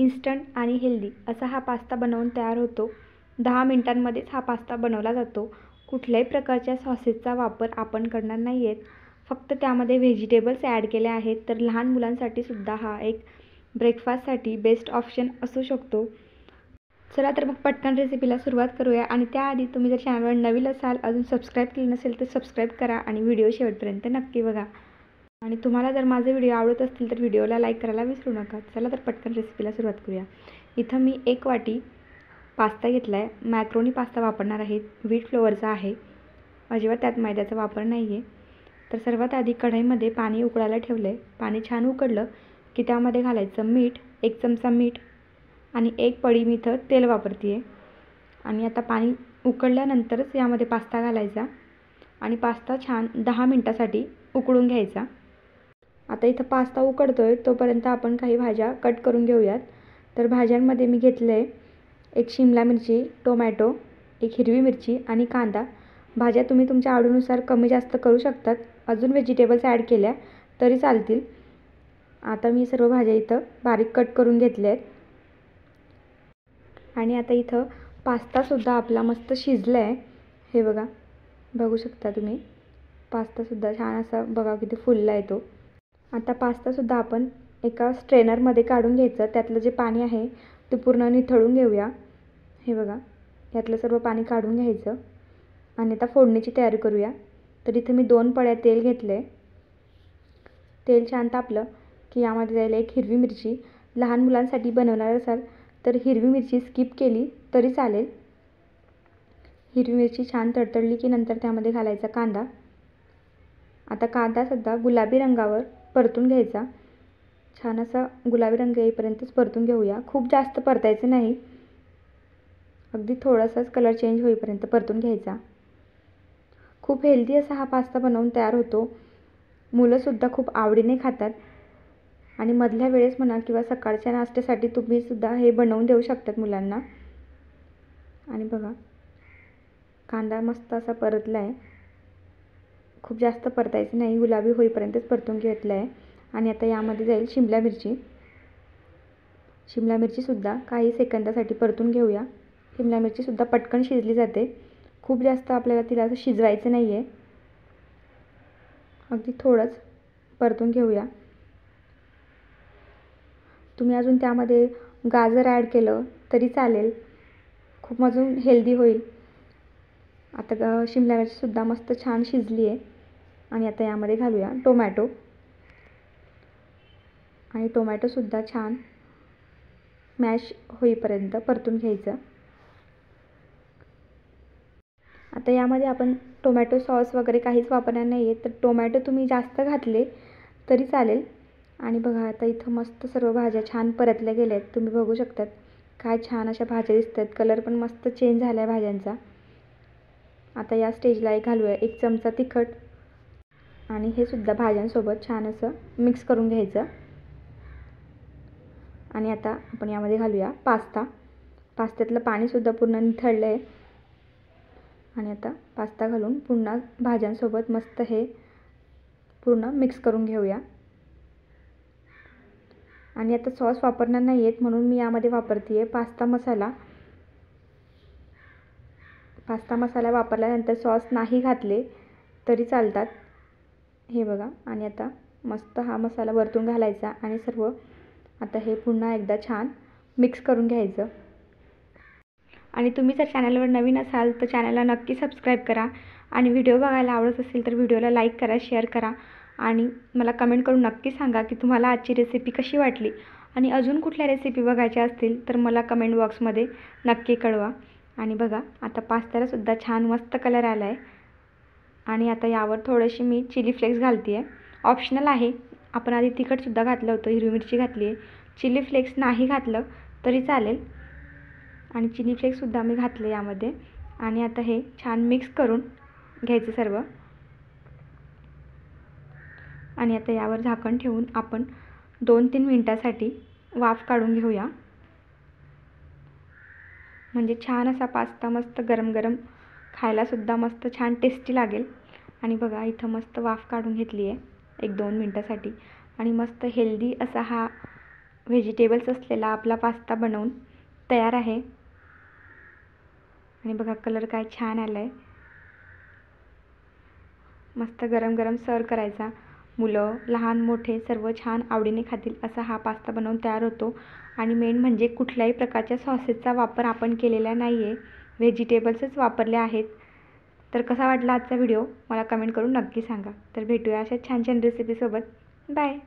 Instant आणि healthy असा हा पास्ता बनवून तयार होतो. 10 मिनिटांमध्येच हा पास्ता बनवला जातो. कुठल्याही प्रकारच्या सॉसेसचा वापर आपण करणार नाही आहेत. फक्त त्यामध्ये व्हेजिटेबल्स ॲड केले आहेत. तर लहान मुलांसाठी सुद्धा हा एक ब्रेकफास्टसाठी बेस्ट ऑप्शन असू शकतो. चला तर मग पटकन रेसिपीला सुरुवात करूया. आणि त्याआधी तुम्ही जर चॅनलवर नवीन असाल, अजून सबस्क्राईब केलं नसेल तर सबस्क्राईब करा आणि व्हिडिओ शेवटपर्यंत नक्की बघा. आणि तुम्हाला जर माझे व्हिडिओ आवडत असतील तर व्हिडिओला लाईक करायला विसरू नका. चला तर पटकन रेसिपीला सुरुवात करूया. इथं मी 1 वाटी पास्ता घेतला आहे. मॅक्रोनी पास्ता वापरणार आहे. व्हीट फ्लोअरचा आहे. अजिबात त्यात मैद्याचा वापर नाही आहे. तर सर्वात आधी कढईमध्ये पाणी उकळायला ठेवलं आहे. पाणी छान उकळलं की त्यामध्ये घालायचं मीठ, 1 चमचा मीठ आणि 1 पळी मी इथं तेल वापरते आहे. आणि आता पाणी उकळल्यानंतरच यामध्ये पास्ता घालायचा आणि पास्ता छान 10 मिनिटासाठी उकळून घ्यायचा. आता इथं पास्ता उकळतो आहे तोपर्यंत आपण काही भाज्या कट करून घेऊयात. तर भाज्यांमध्ये मी घेतलं आहे 1 शिमला मिरची, टोमॅटो, 1 हिरवी मिरची आणि कांदा. भाज्या तुम्ही तुमच्या आवडीनुसार कमी जास्त करू शकतात. अजून व्हेजिटेबल्स ॲड केल्या तरी चालतील. आता मी सर्व भाज्या इथं बारीक कट करून घेतल्या आहेत. आणि आता इथं पास्तासुद्धा आपला मस्त शिजला आहे. हे बघा, बघू शकता तुम्ही. पास्तासुद्धा छान असा बघा किती फुलला आहे तो. आता पास्तासुद्धा आपण एका स्ट्रेनरमध्ये काढून घ्यायचं. त्यातलं जे पाणी आहे ते पूर्ण निथळून घेऊया. हे बघा, यातलं सर्व पाणी काढून घ्यायचं. आणि आता फोडणीची तयारी करूया. तर इथे मी 2 पळ्या तेल घेतले. तेल छान तापलं की यामध्ये जाईल 1 हिरवी मिरची. लहान मुलांसाठी बनवणार असाल तर हिरवी मिरची स्किप केली तरी चालेल. हिरवी मिरची छान तडतडली की नंतर त्यामध्ये घालायचा कांदा. आता कांदासुद्धा गुलाबी रंगावर परतून घ्यायचा. छान असा गुलाबी रंग येईपर्यंतच परतून घेऊया. खूप जास्त परतायचं नाही, अगदी थोडासाच कलर चेंज होईपर्यंत परतून घ्यायचा. खूप हेल्दी असा हा पास्ता बनवून तयार होतो. मुलंसुद्धा खूप आवडीने खातात. आणि मधल्या वेळेस म्हणा किंवा सकाळच्या नाश्त्यासाठी तुम्हीसुद्धा हे बनवून देऊ शकतात मुलांना. आणि बघा, कांदा मस्त असा परतला आहे. खूप जास्त परतायचं नाही, गुलाबी होईपर्यंतच परतून घेतलं आहे. आणि आता यामध्ये जाईल शिमला मिरची. शिमला मिरचीसुद्धा काही सेकंदासाठी परतून घेऊया. शिमला मिरचीसुद्धा पटकन शिजली जाते. खूप जास्त आपल्याला तिला असं शिजवायचं नाही आहे, अगदी थोडंच परतून घेऊया. तुम्ही अजून त्यामध्ये गाजर ॲड केलं तरी चालेल, खूप अजून हेल्दी होईल. आता शिमला मिरचीसुद्धा मस्त छान शिजली आहे. आणि आता यामध्ये घालूया टोमॅटो. आणि टोमॅटोसुद्धा छान मॅश होईपर्यंत परतून घ्यायचं. आता यामध्ये आपण टोमॅटो सॉस वगैरे काहीच वापरणार नाही आहे. तर टोमॅटो तुम्ही जास्त घातले तरी चालेल. आणि बघा, आता इथं मस्त सर्व भाज्या छान परतल्या गेल्या आहेत. तुम्ही बघू शकतात काय छान अशा भाज्या दिसत आहेत. कलर पण मस्त चेंज झाला आहे भाज्यांचा. आता या स्टेजला घालूया 1 चमचा तिखट. आणि हे सुद्धा भाज्यांसोबत छान असं मिक्स करून घ्यायचं. आणि आता आपण यामध्ये घालूया पास्ता. पास्त्यातलं पाणीसुद्धा पूर्ण निथळलं आहे. आणि आता पास्ता घालून पुन्हा भाज्यांसोबत मस्त हे पूर्ण मिक्स करून घेऊया. आणि आता सॉस वापरणार नाही आहेत म्हणून मी यामध्ये वापरते आहे पास्ता मसाला. पास्ता मसाला वापरल्यानंतर सॉस नाही घातले तरी चालतात. हे बघा, आणि आता मस्त हा मसाला वरतून घालायचा आणि सर्व आता हे पुन्हा एकदा छान मिक्स करून घ्यायचं. आणि तुम्ही जर चॅनलवर नवीन असाल तर चॅनलला नक्की सबस्क्राईब करा. आणि व्हिडिओ बघायला आवडत असेल तर व्हिडिओला लाईक करा, शेअर करा. आणि मला कमेंट करून नक्की सांगा की तुम्हाला आजची रेसिपी कशी वाटली. आणि अजून कुठल्या रेसिपी बघायच्या असतील तर मला कमेंट बॉक्समध्ये नक्की कळवा. आणि बघा, आता पास्त्यालासुद्धा छान मस्त कलर आला आहे. आणि आता यावर थोडीशी मी चिली फ्लेक्स घालते आहे. ऑप्शनल आहे. आपण आधी तिखटसुद्धा घातलं होतं, हिरवी मिरची घातली आहे. चिली फ्लेक्स नाही घातलं तरी चालेल. आणि चिली फ्लेक्ससुद्धा मी घातले यामध्ये. आणि आता हे छान मिक्स करून घ्यायचं सर्व. आणि आता यावर झाकण ठेवून आपण 2-3 मिनटासाठी वाफ काढून घेऊया. म्हणजे छान असा पास्ता मस्त गरम गरम खायलासुद्धा मस्त छान टेस्टी लागेल. आणि बघा, इथं मस्त वाफ काढून घेतली आहे 1-2 मिनटासाठी. आणि मस्त हेल्दी असा हा व्हेजिटेबल्स असलेला आपला पास्ता बनवून तयार आहे. आणि बघा कलर काय छान आला आहे. मस्त गरम गरम सर्व करायचा. मुलं लहान मोठे सर्व छान आवडीने खातील असा हा पास्ता बनवून तयार होतो. आणि मेन म्हणजे कुठल्याही प्रकारच्या सॉसेसचा वापर आपण केलेला नाही आहे, व्हेजिटेबल्सच वापरले आहेत. तर कसा वाटला आजचा व्हिडिओ मला कमेंट करून नक्की सांगा. तर भेटूया अशा छान छान रेसिपीसोबत. बाय.